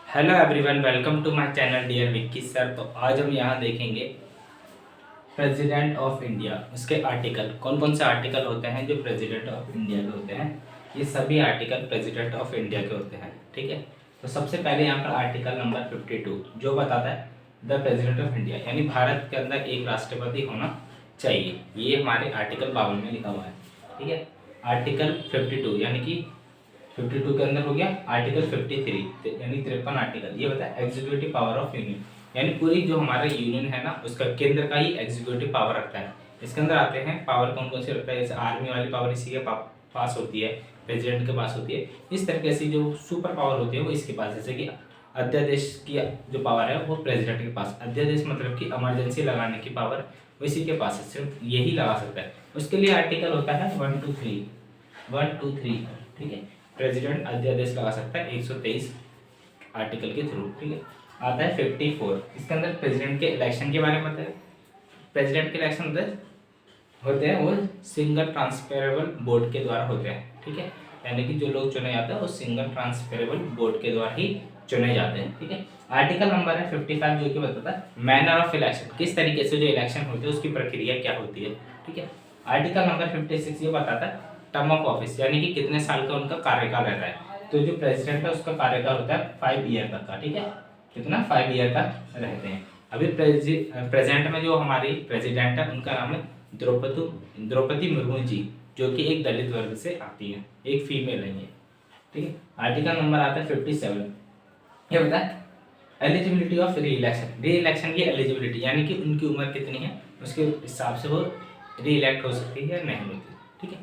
Hello everyone, welcome to my channel dear Vicky sir. तो आज हम यहाँ देखेंगे प्रेसिडेंट ऑफ इंडिया, उसके आर्टिकल। कौन कौन से आर्टिकल होते हैं जो प्रेसिडेंट ऑफ इंडिया के होते हैं। ये सभी आर्टिकल प्रेसिडेंट ऑफ इंडिया के होते हैं, ठीक है। तो सबसे पहले यहाँ पर आर्टिकल नंबर 52 जो बताता है द प्रेसिडेंट ऑफ इंडिया, यानी भारत के अंदर एक राष्ट्रपति होना चाहिए। ये हमारे आर्टिकल 52 में लिखा हुआ है, ठीक है। आर्टिकल 52 यानी कि 52 के अंदर हो गया आर्टिकल 53 यानी 53 आर्टिकल। ये बताया एग्जीक्यूटिव पावर ऑफ यूनियन, यानी पूरी जो हमारा यूनियन है ना उसका केंद्र का ही एग्जीक्यूटिव पावर रखता है। इसके अंदर आते हैं पावर कौन कौन से रखता है। जैसे आर्मी वाली पावर इसी के पास होती है, प्रेसिडेंट के पास होती है। इस तरीके से जो सुपर पावर होती है वो इसके पास, जैसे कि अध्यादेश की जो पावर है वो प्रेसिडेंट के पास। अध्यादेश मतलब कि इमरजेंसी लगाने की पावर वो इसी के पास है, सिर्फ यही लगा सकता है। उसके लिए आर्टिकल होता है 123, ठीक है। प्रेसिडेंट अध्यादेश लगा सकता है 123 आर्टिकल के थ्रू, ठीक है। आता है 54, इसके अंदर प्रेसिडेंट के इलेक्शन के बारे में बताया। प्रेसिडेंट के इलेक्शन होते हैं वो सिंगल ट्रांसफरेबल वोट के द्वारा होते हैं, ठीक है। यानी कि जो लोग चुने जाते हैं वो सिंगल ट्रांसफरेबल वोट के द्वारा ही चुने जाते हैं, ठीक है। आर्टिकल नंबर है 55 जो कि बताता है मैनर ऑफ इलेक्शन, किस तरीके से जो इलेक्शन होते हैं उसकी प्रक्रिया क्या होती है, ठीक है। आर्टिकल नंबर 56 ये बताता है टर्म ऑफ ऑफिस, यानी कि कितने साल का उनका कार्यकाल रहता है। तो जो प्रेसिडेंट है उसका कार्यकाल होता है 5 ईयर तक का, ठीक है। कितना 5 ईयर का रहते हैं। अभी प्रेजेंट में जो हमारी प्रेसिडेंट है उनका नाम है द्रौपदी मुर्मू जी, जो कि एक दलित वर्ग से आती है, एक फीमेल है ये, ठीक है। आर्टिकल नंबर आता है 57, ये बता एलिजिबिलिटी ऑफ री इलेक्शन की एलिजिबिलिटी, यानी कि उनकी उम्र कितनी है उसके हिसाब से वो री इलेक्ट हो सकती है या नहीं होती, ठीक है।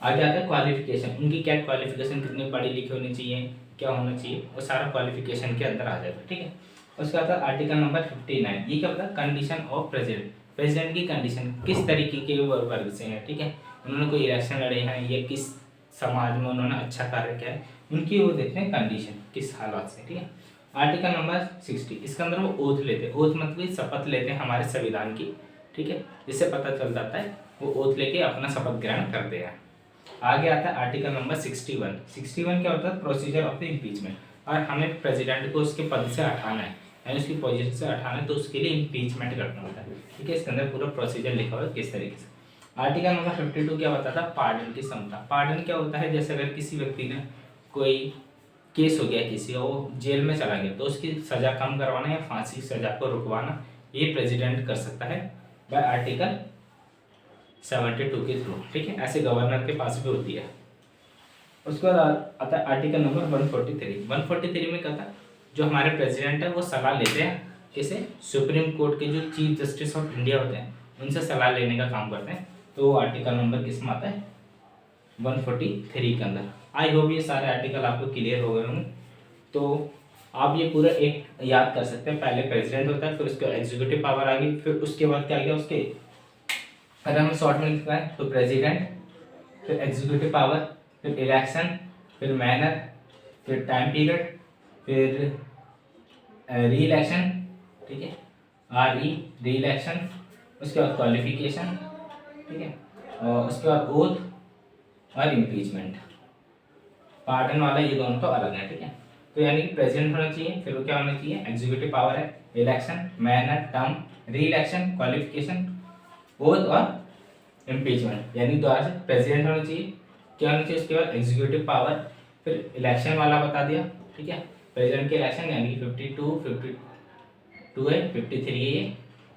आगे आता है क्वालिफिकेशन, उनकी क्या क्वालिफिकेशन, कितनी पढ़ी लिखी होनी चाहिए, क्या होना चाहिए, वो सारा क्वालिफिकेशन के अंदर आ जाएगा, ठीक है। उसके बाद आर्टिकल नंबर 59, ये क्या बताया कंडीशन ऑफ प्रेसिडेंट की कंडीशन, किस तरीके के वर्ग से हैं, ठीक है। उन्होंने कोई इलेक्शन लड़े हैं, ये किस समाज में उन्होंने अच्छा कार्य किया है, उनकी वो देखते हैं कंडीशन किस हालात से, ठीक है। आर्टिकल नंबर 60, इसके अंदर वो ओथ लेते हैं। ओथ मतलब शपथ लेते हैं हमारे संविधान की, ठीक है। जिससे पता चल जाता है वो ओथ लेके अपना शपथ ग्रहण करते हैं। आगे आता है आर्टिकल नंबर 61 क्या होता है प्रोसीजर ऑफ द इम्पीचमेंट, और हमें प्रेसिडेंट को उसके पद से हटाना है यानी उसकी पोजीशन से हटाना है, तो उसके लिए इम्पीचमेंट करना होता है, ठीक है। इसके अंदर पूरा प्रोसीजर लिखा हुआ है किस तरीके से। आर्टिकल नंबर 52 क्या बताता है पार्डन की क्षमता। पार्डन क्या होता है, जैसे अगर किसी व्यक्ति ने कोई केस हो गया किसी का, वो जेल में चला गया, तो उसकी सजा कम करवाना या फांसी की सजा को रुकवाना ये प्रेसिडेंट कर सकता है बाय आर्टिकल 72 के थ्रू, ठीक है। ऐसे गवर्नर के पास भी होती है। उसके बाद आता है आर्टिकल नंबर 143 में कहता है जो हमारे प्रेसिडेंट है वो सलाह लेते हैं किसे, सुप्रीम कोर्ट के जो चीफ जस्टिस ऑफ इंडिया होते हैं उनसे सलाह लेने का काम करते हैं। तो वो आर्टिकल नंबर किस में आता है 143 के अंदर। आई होप ये सारे आर्टिकल आपको क्लियर हो गए होंगे। तो आप ये पूरा एक याद कर सकते हैं, पहले प्रेसिडेंट होता है, फिर उसके एग्जीक्यूटिव पावर आ गई, फिर उसके बाद क्या आ गया उसके, अगर हम शॉर्ट में लिखना है तो प्रेसिडेंट, फिर एग्जीक्यूटिव पावर, फिर इलेक्शन, फिर मैनर, फिर टाइम पीरियड, फिर री इलेक्शन, ठीक है, री इलेक्शन। उसके बाद क्वालिफिकेशन, ठीक है, और उसके बाद ओथ और इम्पीचमेंट। पार्डन वाला ये दोनों तो अलग है, ठीक है। तो यानी कि प्रेसिडेंट होना चाहिए, फिर वो क्या होना चाहिए एग्जीक्यूटिव पावर है, इलेक्शन, मैनर, टर्म, री इलेक्शन, क्वालिफिकेशन, ओथ और इम्पीचमेंट। यानी दोबारा से प्रेसिडेंट होना चाहिए, क्या होना चाहिए उसके बाद एग्जीक्यूटिव पावर, फिर इलेक्शन वाला बता दिया, ठीक है। प्रेसिडेंट के इलेक्शन यानी कि 52 है, 53 है ये,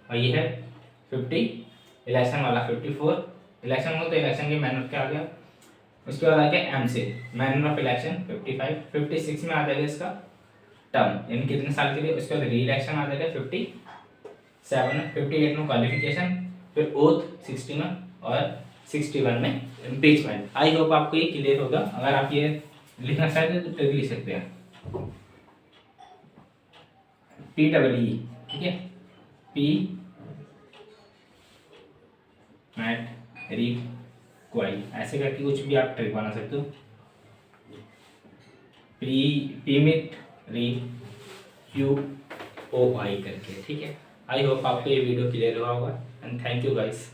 और ये है 50 इलेक्शन वाला, 54 इलेक्शन हो तो इलेक्शन के मैनर क्या आ गया। उसके बाद आ गया एम से मैनर ऑफ इलेक्शन 55, 56 में आ जाएगा इसका टर्म यानी कितने साल के लिए। उसके बाद री इलेक्शन आ जाएगा 57, 58 में क्वालिफिकेशन, फिर ओथ 60 में, और 61 में इम्पीचमेंट। आई होप आपको ये क्लियर होगा। अगर आप ये लिखना चाहते हैं तो ट्रिक लिख सकते हैं PEE, ठीक है, पी मैट री क्वाई, ऐसे करके कुछ भी आप ट्रिक बना सकते हो। पी मिट री क्यू ओ आई करके, ठीक है। आई होप आपको ये वीडियो क्लियर हुआ होगा एंड थैंक यू गाइस।